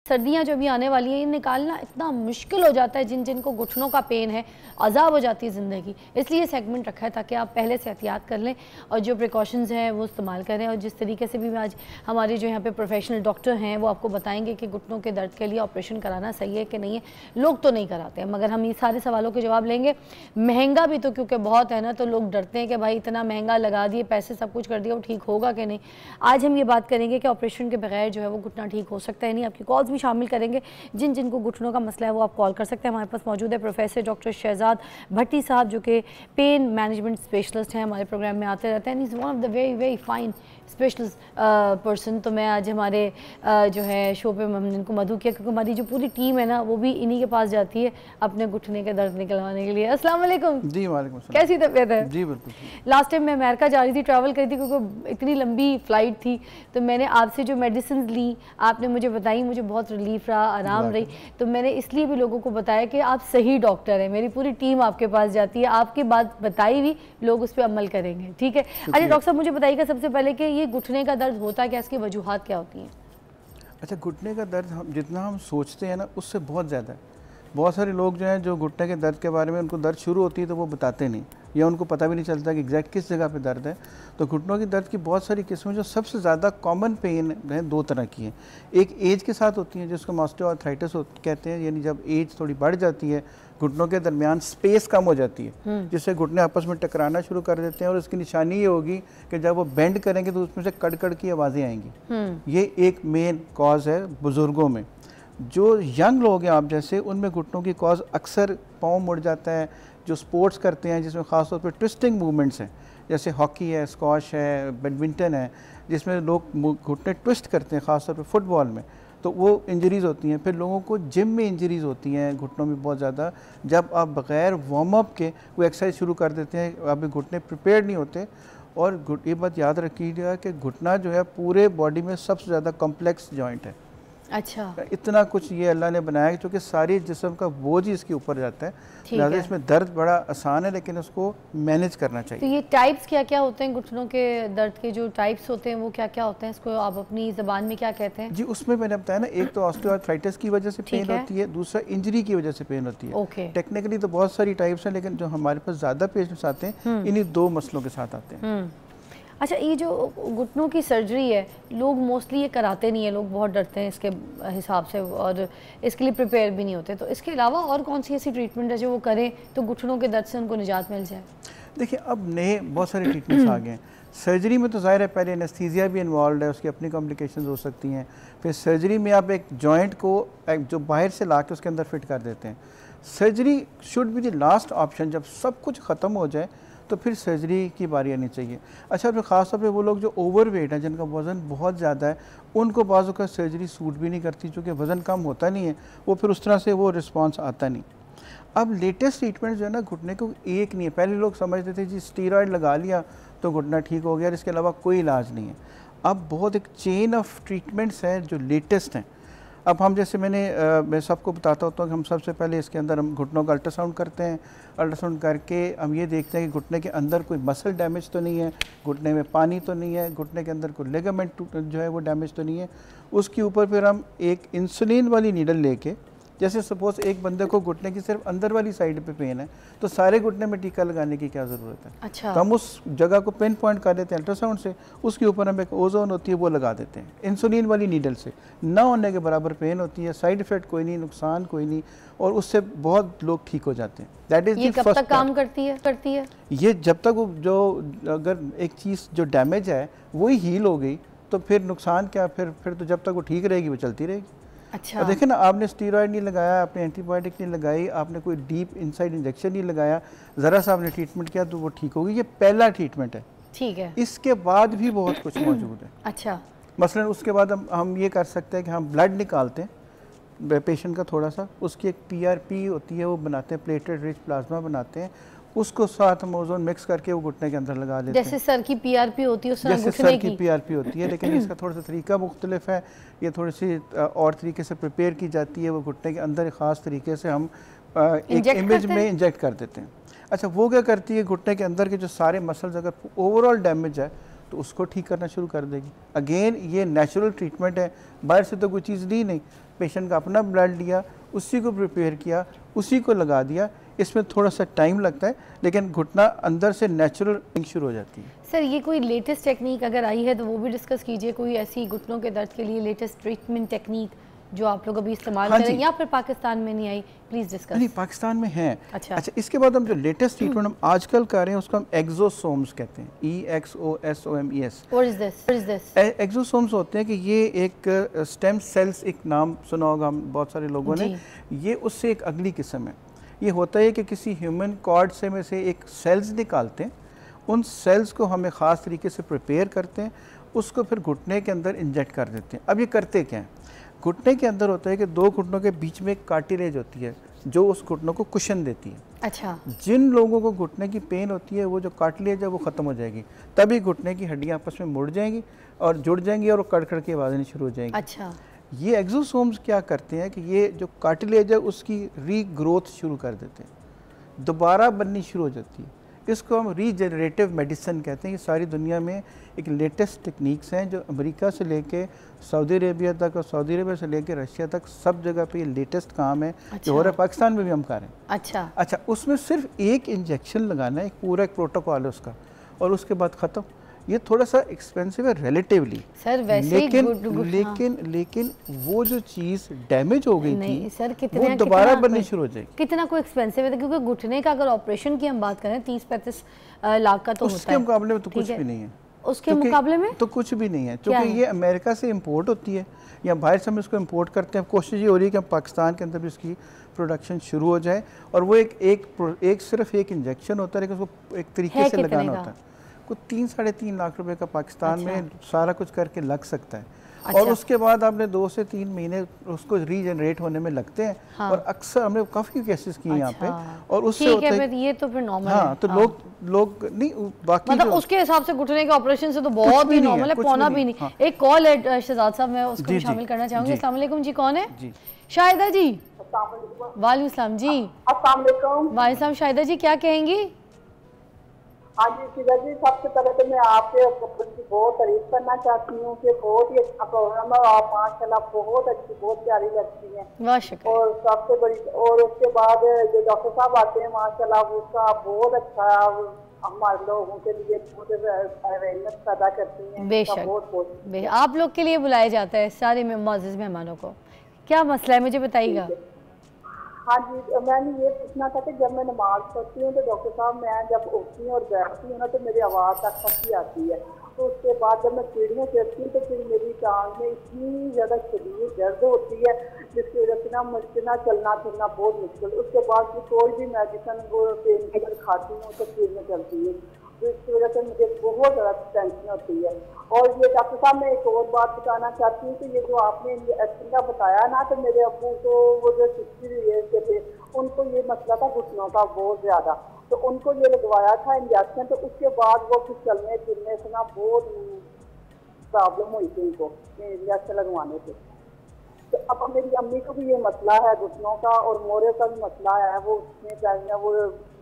सर्दियाँ जो भी आने वाली हैं, ये निकालना इतना मुश्किल हो जाता है जिनको घुटनों का पेन है, अज़ाब हो जाती है ज़िंदगी। इसलिए सेगमेंट रखा है ताकि आप पहले से एहतियात कर लें और जो प्रिकॉशंस हैं वो इस्तेमाल करें। और जिस तरीके से भी आज हमारे जो यहाँ पे प्रोफेशनल डॉक्टर हैं वो आपको बताएंगे कि घुटनों के दर्द के लिए ऑपरेशन कराना सही है कि नहीं है। लोग तो नहीं कराते हैं, मगर हम ये सारे सवालों के जवाब लेंगे। महंगा भी तो क्योंकि बहुत है ना, तो लोग डरते हैं कि भाई इतना महंगा लगा दिए, पैसे सब कुछ कर दिया, वो ठीक होगा कि नहीं। आज हम ये बात करेंगे कि ऑपरेशन के बगैर जो है वो घुटना ठीक हो सकता है नहीं। आपकी कॉल्स भी शामिल करेंगे। जिनको घुटनों का मसला है वो आप कॉल कर सकते हैं। हमारे पास मौजूद है प्रोफेसर डॉक्टर शहजाद भट्टी साहब, जो कि पेन मैनेजमेंट स्पेशलिस्ट हैं, हमारे प्रोग्राम में आते रहते हैं। Is one of the very very fine specialist person. तो मैं आज हमारे जो है शो पे हमने इनको मधु किया क्योंकि हमारी जो पूरी टीम है ना वो भी इन्हीं के पास जाती है अपने घुटने के दर्द निकलवाने के लिए। अस्सलाम वालेकुम। जी वालेकुम अस्सलाम। कैसी तबीयत है? जी बिल्कुल। लास्ट टाइम मैं अमेरिका जा रही थी, ट्रैवल करी थी क्योंकि इतनी लंबी फ़्लाइट थी, तो मैंने आपसे जो मेडिसिन ली आपने मुझे बताई, मुझे बहुत रिलीफ रहा, आराम रही। तो मैंने इसलिए भी लोगों को बताया कि आप सही डॉक्टर हैं। मेरी पूरी टीम आपके पास जाती है, आपकी बात बताई हुई लोग उस पर अमल करेंगे। ठीक है। अच्छा डॉक्टर साहब मुझे बताइएगा सबसे पहले कि ये घुटने का दर्द होता है क्या, इसकी वजूहात क्या होती हैं? अच्छा, घुटने का दर्द हम जितना हम सोचते हैं ना उससे बहुत ज़्यादा है। बहुत सारे लोग जो हैं जो घुटने के दर्द के बारे में उनको दर्द शुरू होती है तो वो बताते नहीं, या उनको पता भी नहीं चलता कि एग्जैक्ट किस जगह पे दर्द है। तो घुटनों की दर्द की बहुत सारी किस्में, जो सबसे ज़्यादा कॉमन पेन है दो तरह की हैं। एक एज के साथ होती है जिसको ऑस्टियोआर्थराइटिस कहते हैं, यानी जब एज थोड़ी बढ़ जाती है घुटनों के दरमियान स्पेस कम हो जाती है जिससे घुटने आपस में टकराना शुरू कर देते हैं। और इसकी निशानी ये होगी कि जब वो बेंड करेंगे तो उसमें से कड़ की आवाज़ें आएंगी। ये एक मेन कॉज है बुज़ुर्गों में। जो यंग लोग हैं आप जैसे, उनमें घुटनों की कॉज अक्सर पाँव मुड़ जाता है। जो स्पोर्ट्स करते हैं जिसमें ख़ास तौर पे ट्विस्टिंग मूवमेंट्स हैं, जैसे हॉकी है, स्क्वाश है, बैडमिंटन है, जिसमें लोग घुटने ट्विस्ट करते हैं, ख़ास तौर पे फुटबॉल में, तो वो इंजरीज़ होती हैं। फिर लोगों को जिम में इंजरीज़ होती हैं घुटनों में बहुत ज़्यादा, जब आप बग़ैर वार्म अप के वो एक्सरसाइज शुरू कर देते हैं, अभी घुटने प्रिपेयर्ड नहीं होते। और ये बात याद रखिएगा कि घुटना जो है पूरे बॉडी में सबसे ज़्यादा कॉम्प्लेक्स जॉइंट है। अच्छा, इतना कुछ ये अल्लाह ने बनाया क्योंकि सारी जिस्म का बोझ ही इसके ऊपर जाता है। लिहाजा इसमें दर्द बड़ा आसान है लेकिन उसको मैनेज करना चाहिए। तो ये टाइप्स क्या क्या होते हैं घुटनों के दर्द के, जो टाइप्स होते हैं वो क्या क्या होते हैं, इसको आप अपनी ज़बान में क्या कहते हैं? जी उसमें मैंने बताया ना, एक तो ऑस्टियोआर्थराइटिस की वजह से पेन होती है, दूसरा इंजरी की वजह से पेन होती है। ओके। टेक्निकली तो बहुत सारी टाइप्स हैं लेकिन जो हमारे पास ज़्यादा पेशेंट्स आते हैं इन्हीं दो मसलों के साथ आते हैं। अच्छा, ये जो घुटनों की सर्जरी है लोग मोस्टली ये कराते नहीं है, लोग बहुत डरते हैं इसके हिसाब से और इसके लिए प्रिपेयर भी नहीं होते। तो इसके अलावा और कौन सी ऐसी ट्रीटमेंट है जो वो करें तो घुटनों के दर्द से उनको निजात मिल जाए? देखिए अब नए बहुत सारे ट्रीटमेंट्स आ गए हैं। सर्जरी में तो ज़ाहिर है पहले एनेस्थीसिया भी इन्वॉल्व है, उसकी अपनी कॉम्प्लिकेशंस हो सकती हैं। फिर सर्जरी में आप एक जॉइंट को जो बाहर से ला के उसके अंदर फिट कर देते हैं। Surgery should be the last option, जब सब कुछ ख़त्म हो जाए तो फिर सर्जरी की बारी आनी चाहिए। अच्छा, फिर ख़ास तौर पे वो लोग जो ओवरवेट हैं, जिनका वज़न बहुत ज़्यादा है, उनको बाज़ का सर्जरी सूट भी नहीं करती क्योंकि वज़न कम होता नहीं है, वो फिर उस तरह से वो रिस्पॉन्स आता नहीं। अब लेटेस्ट ट्रीटमेंट जो है ना घुटने को एक नहीं है। पहले लोग समझते थे जी स्टीरॉयड लगा लिया तो घुटना ठीक हो गया, इसके अलावा कोई इलाज नहीं है। अब बहुत एक चेन ऑफ ट्रीटमेंट्स हैं जो लेटेस्ट हैं। अब हम जैसे मैं सबको बताता होता हूँ कि हम सबसे पहले इसके अंदर हम घुटनों का अल्ट्रासाउंड करते हैं। अल्ट्रासाउंड करके हम ये देखते हैं कि घुटने के अंदर कोई मसल डैमेज तो नहीं है, घुटने में पानी तो नहीं है, घुटने के अंदर कोई लिगामेंट जो है वो डैमेज तो नहीं है। उसके ऊपर फिर हम एक इंसुलिन वाली नीडल लेके, जैसे सपोज एक बंदे को घुटने की सिर्फ अंदर वाली साइड पे पेन है तो सारे घुटने में टीका लगाने की क्या ज़रूरत है? अच्छा। तो हम उस जगह को पिन पॉइंट कर देते हैं अल्ट्रासाउंड से, उसके ऊपर हम एक ओजोन होती है वो लगा देते हैं इंसुलिन वाली नीडल से। ना होने के बराबर पेन होती है, साइड इफेक्ट कोई नहीं, नुकसान कोई नहीं, और उससे बहुत लोग ठीक हो जाते हैं। दैट इज ये कब तक काम करती है? ये जब तक जो अगर एक चीज़ जो डैमेज है वही हील हो गई तो फिर नुकसान क्या, फिर तो जब तक वो ठीक रहेगी वो चलती रहेगी। अच्छा। देखिए ना, आपने स्टीरॉयड नहीं लगाया, आपने एंटीबायोटिक नहीं लगाई, आपने कोई डीप इनसाइड इंजेक्शन नहीं लगाया, ज़रा सा आपने ट्रीटमेंट किया तो वो ठीक होगी। ये पहला ट्रीटमेंट है। ठीक है। इसके बाद भी बहुत कुछ मौजूद है। अच्छा। मसलन उसके बाद हम ये कर सकते हैं कि हम ब्लड निकालते हैं पेशेंट का थोड़ा सा, उसकी एक PRP होती है वो बनाते हैं, प्लेटेड रिच प्लाज्मा बनाते हैं, उसको साथ हम ओजोन मिक्स करके वो घुटने के अंदर लगा लेते हैं। जैसे सर की PRP होती है, जैसे सर की PRP होती है, लेकिन इसका थोड़ा सा तरीका मुख्तलिफ है। ये थोड़ी सी और तरीके से प्रिपेयर की जाती है। वो घुटने के अंदर एक ख़ास तरीके से हम एक इमेज में इंजेक्ट कर देते हैं। अच्छा, वो क्या करती है, घुटने के अंदर के जो सारे मसल्स अगर ओवरऑल डैमेज है तो उसको ठीक करना शुरू कर देगी। अगेन ये नेचुरल ट्रीटमेंट है, बाहर से तो कोई चीज़ दी नहीं। पेशेंट का अपना ब्लड लिया, उसी को प्रिपेयर किया, उसी को लगा दिया। इसमें थोड़ा सा टाइम लगता है, लेकिन घुटना अंदर से नेचुरल शुरू हो जाती है। सर ये कोई लेटेस्ट टेक्निक अगर आई है तो वो भी डिस्कस कीजिए, कोई ऐसी घुटनों के दर्द के लिए लेटेस्ट ट्रीटमेंट टेक्निक जो आप लोग अभी इस्तेमाल करें, या फिर पाकिस्तान में नहीं आई, प्लीज डिस्कस। नहीं, पाकिस्तान में है। अच्छा, इसके बाद हम जो लेटेस्ट ट्रीटमेंट हम आजकल कर रहे हैं उसको हम एक्सोसोम्स कहते हैं, EXOSOMES। What is this? Exosomes होते हैं कि ये एक स्टेम सेल्स, एक नाम सुना होगा हम बहुत सारे लोगों ने, ये उससे एक अगली किस्म है। ये होता है कि किसी ह्यूमन कॉर्ड से में से एक सेल्स निकालते हैं, उन सेल्स को हमें ख़ास तरीके से प्रिपेयर करते हैं, उसको फिर घुटने के अंदर इंजेक्ट कर देते हैं। अब ये करते क्या हैं, घुटने के अंदर होता है कि दो घुटनों के बीच में एक कार्टिलेज होती है जो उस घुटनों को कुशन देती है। अच्छा, जिन लोगों को घुटने की पेन होती है वो जो कार्टिलेज है वो ख़त्म हो जाएगी, तभी घुटने की हड्डियाँ आपस में मुड़ जाएंगी और जुड़ जाएंगी और कड़कड़ की आवाज़ें शुरू हो जाएंगी। अच्छा, ये एक्सोसोम्स क्या करते हैं कि ये जो कार्टिलेज है उसकी रीग्रोथ शुरू कर देते हैं, दोबारा बननी शुरू हो जाती है। इसको हम रीजनरेटिव मेडिसिन कहते हैं। ये सारी दुनिया में एक लेटेस्ट टेक्निक्स हैं जो अमेरिका से लेके सऊदी अरेबिया तक और सऊदी अरेबिया से लेके रशिया तक सब जगह पे ये लेटेस्ट काम है। अच्छा, जो हो रहा है पाकिस्तान में भी हम कर रहे हैं। अच्छा, उसमें सिर्फ एक इंजेक्शन लगाना है, एक पूरा एक प्रोटोकॉल है उसका, और उसके बाद ख़त्म। ये थोड़ा सा एक्सपेंसिव है रिलेटिवली सर, वैसे लेकिन वो जो चीज़ डैमेज हो गई थी सर, वो दोबारा बननी शुरू हो जाएगी। कितना कोई एक्सपेंसिव है, क्योंकि घुटने का अगर ऑपरेशन की हम बात करें 30-35 लाख का तो होता है। उसके मुकाबले में तो कुछ भी नहीं है। उसके मुकाबले में तो कुछ भी नहीं है, क्योंकि ये अमेरिका से इंपोर्ट होती है या बाहर से हम इसको इंपोर्ट करते हैं। कोशिश ये हो रही है कि पाकिस्तान के अंदर भी इसकी प्रोडक्शन शुरू हो जाए, और वो एक सिर्फ एक इंजेक्शन होता है, लेकिन उसको एक तरीके से लगाना होता है। को 3-3.5 लाख रुपए का पाकिस्तान में सारा कुछ करके लग सकता है। और उसके बाद आपने 2 से 3 महीने उसको रीजनरेट होने में लगते हैं। हाँ। और अक्सर हमने काफ़ी केसेस किए यहाँ पे, और उससे होता है फिर ये तो फिर नॉर्मल है। तो लोग नहीं, बाकी मतलब उसके हिसाब से घुटने के ऑपरेशन से तो बहुत ही नॉर्मल है, पौना भी नहीं। हाँ। एक कॉल है शहजाद साहब, मैं उसको शामिल करना चाहूँगी। अस्सलाम वालेकुम जी, कौन है? शाहिदा जी। वालेकुम सलाम जी। वालेकुम शाहिदा जी, क्या कहेंगी? हाँ जी सीधा जी, सबसे पहले तो मैं आपके की बहुत तारीफ करना चाहती हूँ कि बहुत ही अच्छा प्रोग्राम है। आप माशाल्लाह बहुत अच्छी, बहुत प्यारी लगती हैं। और सबसे बड़ी, और उसके बाद जो डॉक्टर साहब आते हैं माशाल्लाह, उसका बहुत अच्छा हमारे लोगों के लिए बहुत अवेयरनेस पैदा करती हैं। बेशक, बहुत आप लोग के लिए बुलाया जाता है सारे मुअज़्ज़िज़ मेहमानों को। क्या मसला है, मुझे बताइएगा। हाँ जी, मैंने ये पूछना था कि जब मैं नमाज पढ़ती हूँ तो डॉक्टर साहब, मैं जब उठती हूँ और बैठती हूँ ना तो मेरी आवाज़ तक फंसी आती है। तो उसके बाद जब मैं सीढ़ियों चढ़ती हूँ तो फिर मेरी टांग में इतनी ज़्यादा शदीद दर्द होती है, जिसकी वजह से ना मुझसे ना चलना फिरना बहुत मुश्किल। उसके बाद फिर कोई भी मेडिसिन वो पेन किलर खाती हूँ तो फिर मैं चलती हूँ, तो इसकी वजह से मुझे बहुत ज़्यादा टेंशन होती है। और ये डॉक्टर साहब, मैं एक और बात बताना चाहती हूँ कि ये जो आपने एक्सीडेंट बताया ना, तो मेरे अब्बू को वो जो 60 ईयर्स के थे, उनको ये मसला था घुटनों का बहुत ज़्यादा, तो उनको ये लगवाया था इंजेक्शन। तो उसके बाद वो फिर चलने फिरने से ना बहुत प्रॉब्लम हुई थी उनको इंजेक्शन लगवाने से। तो अब मेरी अम्मी को भी ये मसला है घुटनों का, और मोरे का भी मसला है। वो उसमें चाहिए वो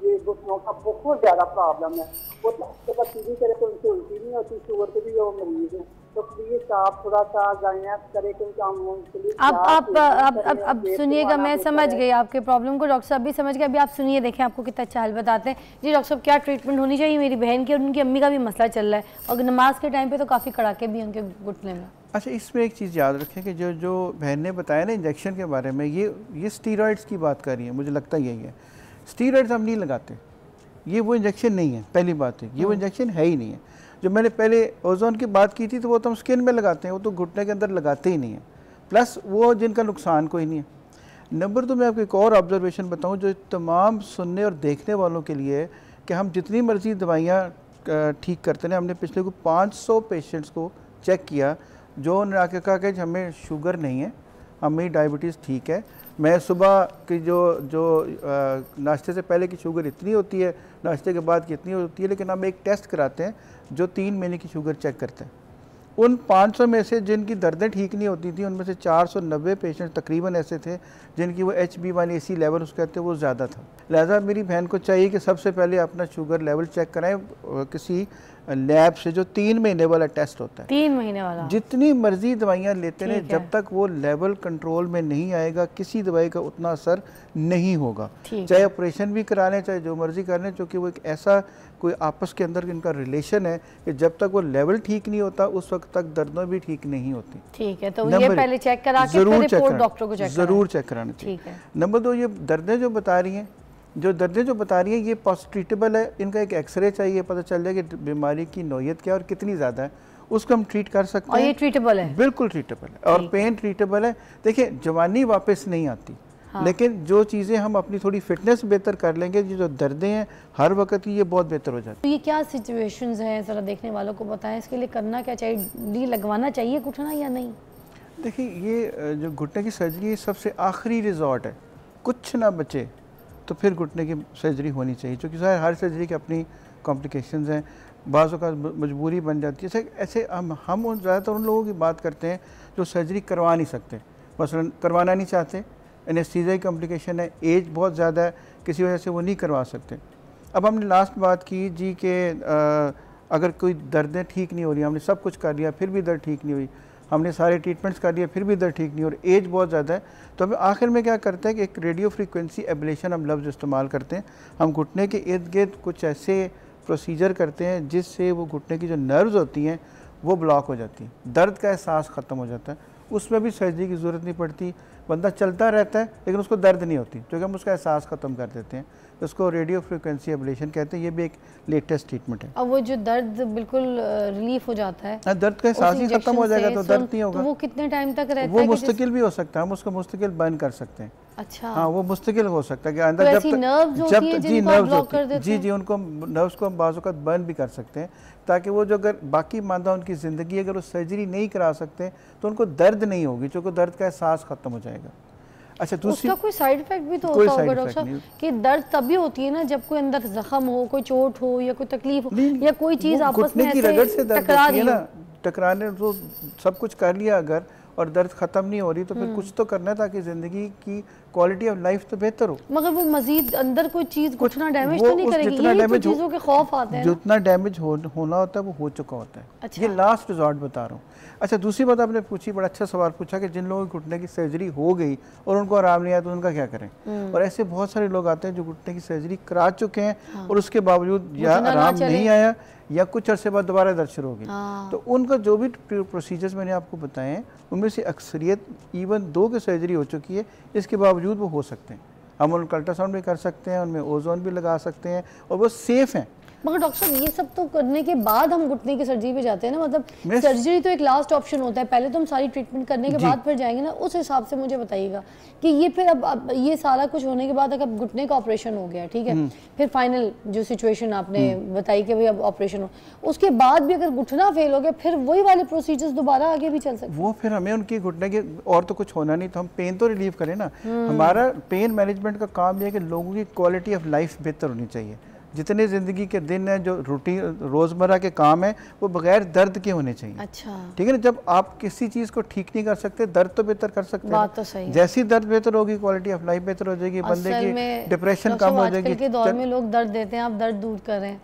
ये घुटनों का बहुत ज़्यादा प्रॉब्लम है। वो सीधी तरह से उनसे उल्टी नहीं होती, शुगर के भी वो मरीज है। तो प्लीज आप थोड़ा सा गाइडेंस करें क्योंकि हम उनके लिए अब सुनिएगा। मैं समझ गई आपके प्रॉब्लम को, डॉक्टर साहब भी समझ गए। अभी आप सुनिए, देखें आपको कितना अच्छा हल बताते हैं। जी डॉक्टर साहब, क्या ट्रीटमेंट होनी चाहिए? मेरी बहन की और उनकी अम्मी का भी मसला चल रहा है, और नमाज के टाइम पे तो काफ़ी कड़ाके भी उनके घुटने में। अच्छा, इसमें एक चीज़ याद रखें कि जो बहन ने बताया ना इंजेक्शन के बारे में, ये स्टीरॉइड्स की बात कर रही है, मुझे लगता यही है। स्टीरॉइड्स हम नहीं लगाते, ये वो इंजेक्शन नहीं है, पहली बात है। ये वो इंजेक्शन है ही नहीं है। जो मैंने पहले ओजोन की बात की थी तो वो तो हम स्किन में लगाते हैं, वो तो घुटने के अंदर लगाते ही नहीं है। प्लस वो जिनका नुकसान कोई नहीं है। नंबर 2 मैं आपको एक और ऑब्जर्वेशन बताऊं जो तमाम सुनने और देखने वालों के लिए है कि हम जितनी मर्जी दवाइयाँ ठीक करते हैं। हमने पिछले को 500 पेशेंट्स को चेक किया जो उन्होंने आके कहा कि हमें शुगर नहीं है, हमें डायबिटीज़ ठीक है। मैं सुबह की जो नाश्ते से पहले की शुगर इतनी होती है, नाश्ते के बाद कितनी होती है, लेकिन हम एक टेस्ट कराते हैं जो 3 महीने की शुगर चेक करता है। उन 500 में से जिनकी दर्दें ठीक नहीं होती थी उनमें से 490 पेशेंट तकरीबन ऐसे थे जिनकी वो HbA1c लेवल उसको कहते हैं वो ज़्यादा था। लिहाजा मेरी बहन को चाहिए कि सबसे पहले अपना शुगर लेवल चेक कराएं किसी लैब से जो 3 महीने वाला टेस्ट होता है। 3 महीने वाला? जितनी जितनी मर्जी दवाइयाँ लेते रहे जब तक वो लेवल कंट्रोल में नहीं आएगा किसी दवाई का उतना असर नहीं होगा, चाहे ऑपरेशन भी करा लें चाहे जो मर्जी कर लें, क्योंकि वो एक ऐसा कोई आपस के अंदर इनका रिलेशन है कि जब तक वो लेवल ठीक नहीं होता उस वक्त तक दर्दें भी ठीक नहीं होती। ठीक है, तो ये पहले चेक करा के फिर रिपोर्ट डॉक्टर को चेक जरूर चेक कराना चाहिए। नंबर 2, ये दर्दें जो बता रही हैं ये ट्रीटेबल है। इनका एक एक्सरे चाहिए, पता चल जाए कि बीमारी की नौयत क्या है और कितनी ज़्यादा है, उसको हम ट्रीट कर सकते हैं। और ये ट्रीटेबल है? बिल्कुल ट्रीटेबल है। और पेन ट्रीटेबल है। देखिए जवानी वापस नहीं आती, हाँ। लेकिन जो चीज़ें हम अपनी थोड़ी फिटनेस बेहतर कर लेंगे, जो दर्दें हैं हर वक्त ये बहुत बेहतर हो जाती है। तो ये क्या सिचुएशंस हैं, ज़रा देखने वालों को बताएं, इसके लिए करना क्या चाहिए? डी लगवाना चाहिए घुटना या नहीं? देखिए ये जो घुटने की सर्जरी सबसे आखिरी रिजॉर्ट है, कुछ ना बचे तो फिर घुटने की सर्जरी होनी चाहिए, क्योंकि हर सर्जरी की अपनी कॉम्प्लिकेशंस हैं, बाज़ औक़ात मजबूरी बन जाती है। ऐसे हम ज़्यादातर उन लोगों की बात करते हैं जो सर्जरी करवा नहीं सकते, मसलन करवाना नहीं चाहते, एनेस्थीसिया की कॉम्प्लिकेशन है, एज बहुत ज़्यादा है, किसी वजह से वो नहीं करवा सकते। अब हमने लास्ट बात की जी कि अगर कोई दर्दें ठीक नहीं हो रही, हमने सब कुछ कर लिया फिर भी दर्द ठीक नहीं हुई, हमने सारे ट्रीटमेंट्स कर लिए फिर भी दर्द ठीक नहीं और एज बहुत ज़्यादा है, तो हमें आखिर में क्या करते हैं कि एक रेडियो फ्रीक्वेंसी एब्लेशन हम लफ्ज़ इस्तेमाल करते हैं। हम घुटने के इर्द गिर्द कुछ ऐसे प्रोसीजर करते हैं जिससे वो घुटने की जो नर्व्स होती हैं वो ब्लॉक हो जाती हैं, दर्द का एहसास ख़त्म हो जाता है, उसमें भी सर्जरी की ज़रूरत नहीं पड़ती, बंदा चलता रहता है लेकिन उसको दर्द नहीं होती, क्योंकि हम उसका एहसास ख़त्म कर देते हैं। उसको रेडियो फ्रीक्वेंसी एब्लेशन कहते हैं, ये भी एक लेटेस्ट ट्रीटमेंट है। अब वो जो दर्द बिल्कुल रिलीफ हो जाता है, दर्द का एहसास ही खत्म हो जाएगा तो दर्द नहीं होगा। तो वो कितने टाइम तक रहता है? वो मुस्तकिल भी हो सकता है, हम उसको मुस्तकिल बंद कर सकते हैं। अच्छा, हाँ वो मुस्तकिल हो सकता है कि अंदर तो जब नर्व्स होती हैं जिनको आप ब्लॉक कर देते हैं, जी उनको नर्व्स को हम बाज़ औक़ात बर्न भी कर सकते हैं, ताकि वो जो अगर बाकी मादा उनकी ज़िंदगी अगर वो सर्जरी नहीं करा सकते तो उनको दर्द नहीं होगी, क्योंकि दर्द का एहसास ख़त्म हो जाएगा। अच्छा, दूसरी उसका कोई साइड इफेक्ट भी तो होता होगा डॉक्टर साहब, कि दर्द तभी होती है ना जब कोई अंदर जख्म हो, कोई चोट हो या कोई तकलीफ हो या कोई चीज़ आपस में ऐसे टकरा रही हो। टकराने तो सब कुछ कर लिया अगर और दर्द ख़त्म नहीं हो रही तो फिर कुछ तो करना है ताकि ज़िंदगी की क्वालिटी ऑफ लाइफ तो बेहतर हो। मगर वो मज़ीद अंदर कोई चीज़ घुटना डैमेज तो नहीं करेगी? यही तो चीज़ों के खौफ आते हैं। जितना डैमेज होना होता है वो हो चुका होता है। अच्छा। ये लास्ट रिजॉर्ट बता रहा हूँ। अच्छा, दूसरी बात आपने पूछी, बड़ा अच्छा सवाल पूछा कि जिन लोगों की घुटने की सर्जरी हो गई और उनको आराम नहीं आया तो उनका क्या करें। और ऐसे बहुत सारे लोग आते हैं जो घुटने की सर्जरी करा चुके हैं और उसके बावजूद या आराम नहीं आया या कुछ अरसे बाद दोबारा दर्द शुरू हो गई। तो उनका जो भी प्रोसीजर्स मैंने आपको बताए हैं उनमें से अक्सरियत इवन 2 की सर्जरी हो चुकी है, इसके बावजूद वो हो सकते हैं। हम उनका अल्ट्रासाउंड भी कर सकते हैं, उनमें ओजोन भी लगा सकते हैं और वो सेफ़ हैं। मगर डॉक्टर साहब ये सब तो करने के बाद हम घुटने की सर्जरी पे जाते हैं ना, मतलब सर्जरी तो एक लास्ट ऑप्शन होता है, पहले तो हम सारी ट्रीटमेंट करने के बाद फिर जाएंगे ना, उस हिसाब से मुझे बताइएगा कि ये फिर अब ये सारा कुछ होने के बाद अगर घुटने का ऑपरेशन हो गया, ठीक है, फिर फाइनल जो सिचुएशन आपने बताई कि भाई अब ऑपरेशन हो, उसके बाद भी अगर घुटना फेल हो गया फिर वही वाले प्रोसीजर्स दोबारा आगे भी चल सकते हैं? वो फिर हमें उनकी घुटने के और तो कुछ होना नहीं, तो हम पेन तो रिलीव करें ना। हमारा पेन मैनेजमेंट का काम यह है कि लोगों की क्वालिटी ऑफ लाइफ बेहतर होनी चाहिए। जितने ज़िंदगी के दिन हैं, जो रूटीन रोज़मर्रा के काम है वो बगैर दर्द के होने चाहिए। अच्छा, ठीक है ना। जब आप किसी चीज़ को ठीक नहीं कर सकते, दर्द तो बेहतर कर सकते हैं। बात तो सही है। जैसी दर्द बेहतर होगी क्वालिटी ऑफ लाइफ बेहतर हो जाएगी, बंदे की डिप्रेशन कम हो जाएगी। आजकल के दौर में लोग दर्द देते हैं, आप दर्द दूर करें,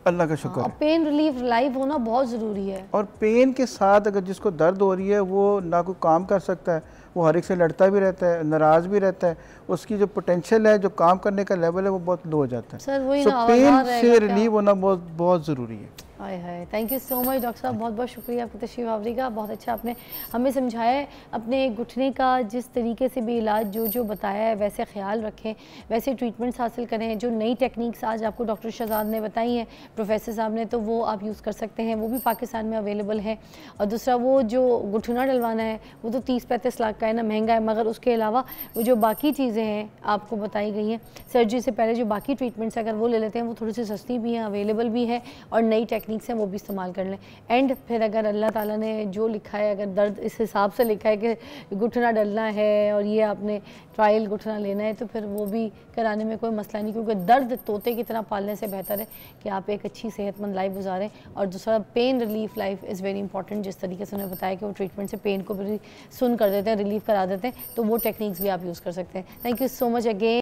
अल्लाह का शुक्र है। पेन रिलीफ लाइव होना बहुत ज़रूरी है। और पेन के साथ अगर जिसको दर्द हो रही है वो ना कोई काम कर सकता है, वो हर एक से लड़ता भी रहता है, नाराज़ भी रहता है, उसकी जो पोटेंशियल है, जो काम करने का लेवल है वो बहुत लो हो जाता है। सर वही ना, पेन से रिलीव होना बहुत बहुत ज़रूरी है। हाय हाय, thank you so much doctor साहब, बहुत बहुत शुक्रिया आपकी तशरीफ़ आवरी का। बहुत अच्छा आपने हमें समझाया है, अपने घुटने का जिस तरीके से भी इलाज जो बताया है वैसे ख्याल रखें, वैसे ट्रीटमेंट्स हासिल करें। जो नई टेक्निक्स आज आपको डॉक्टर शहजाद ने बताई हैं, प्रोफेसर साहब ने, तो वो आप यूज़ कर सकते हैं, वो भी पाकिस्तान में अवेलेबल है। और दूसरा वो जो घुटना डलवाना है वो तो 30-35 लाख का है ना, महंगा है, मगर उसके अलावा वो जो बाकी चीज़ें हैं आपको बताई गई हैं, सर्जरी से पहले जो बाकी ट्रीटमेंट्स अगर वो ले लेते हैं वो थोड़ी सी सस्ती भी हैं, अवेलेबल भी है और नई टेक्निक टेक्निक्स हैं वो भी इस्तेमाल कर लें। एंड फिर अगर अल्लाह ताला ने जो लिखा है, अगर दर्द इस हिसाब से लिखा है कि घुटना डलना है और ये आपने ट्रायल घुटना लेना है, तो फिर वो भी कराने में कोई मसला नहीं, क्योंकि दर्द तोते की तरह पालने से बेहतर है कि आप एक अच्छी सेहतमंद लाइफ गुजारें। और दूसरा pain relief life is very important. जिस तरीके से उन्हें बताया कि वो ट्रीटमेंट से पेन को भी सुन कर देते हैं, रिलीफ करा देते हैं, तो वो टेक्निक्स भी आप यूज़ कर सकते हैं। Thank you so much again.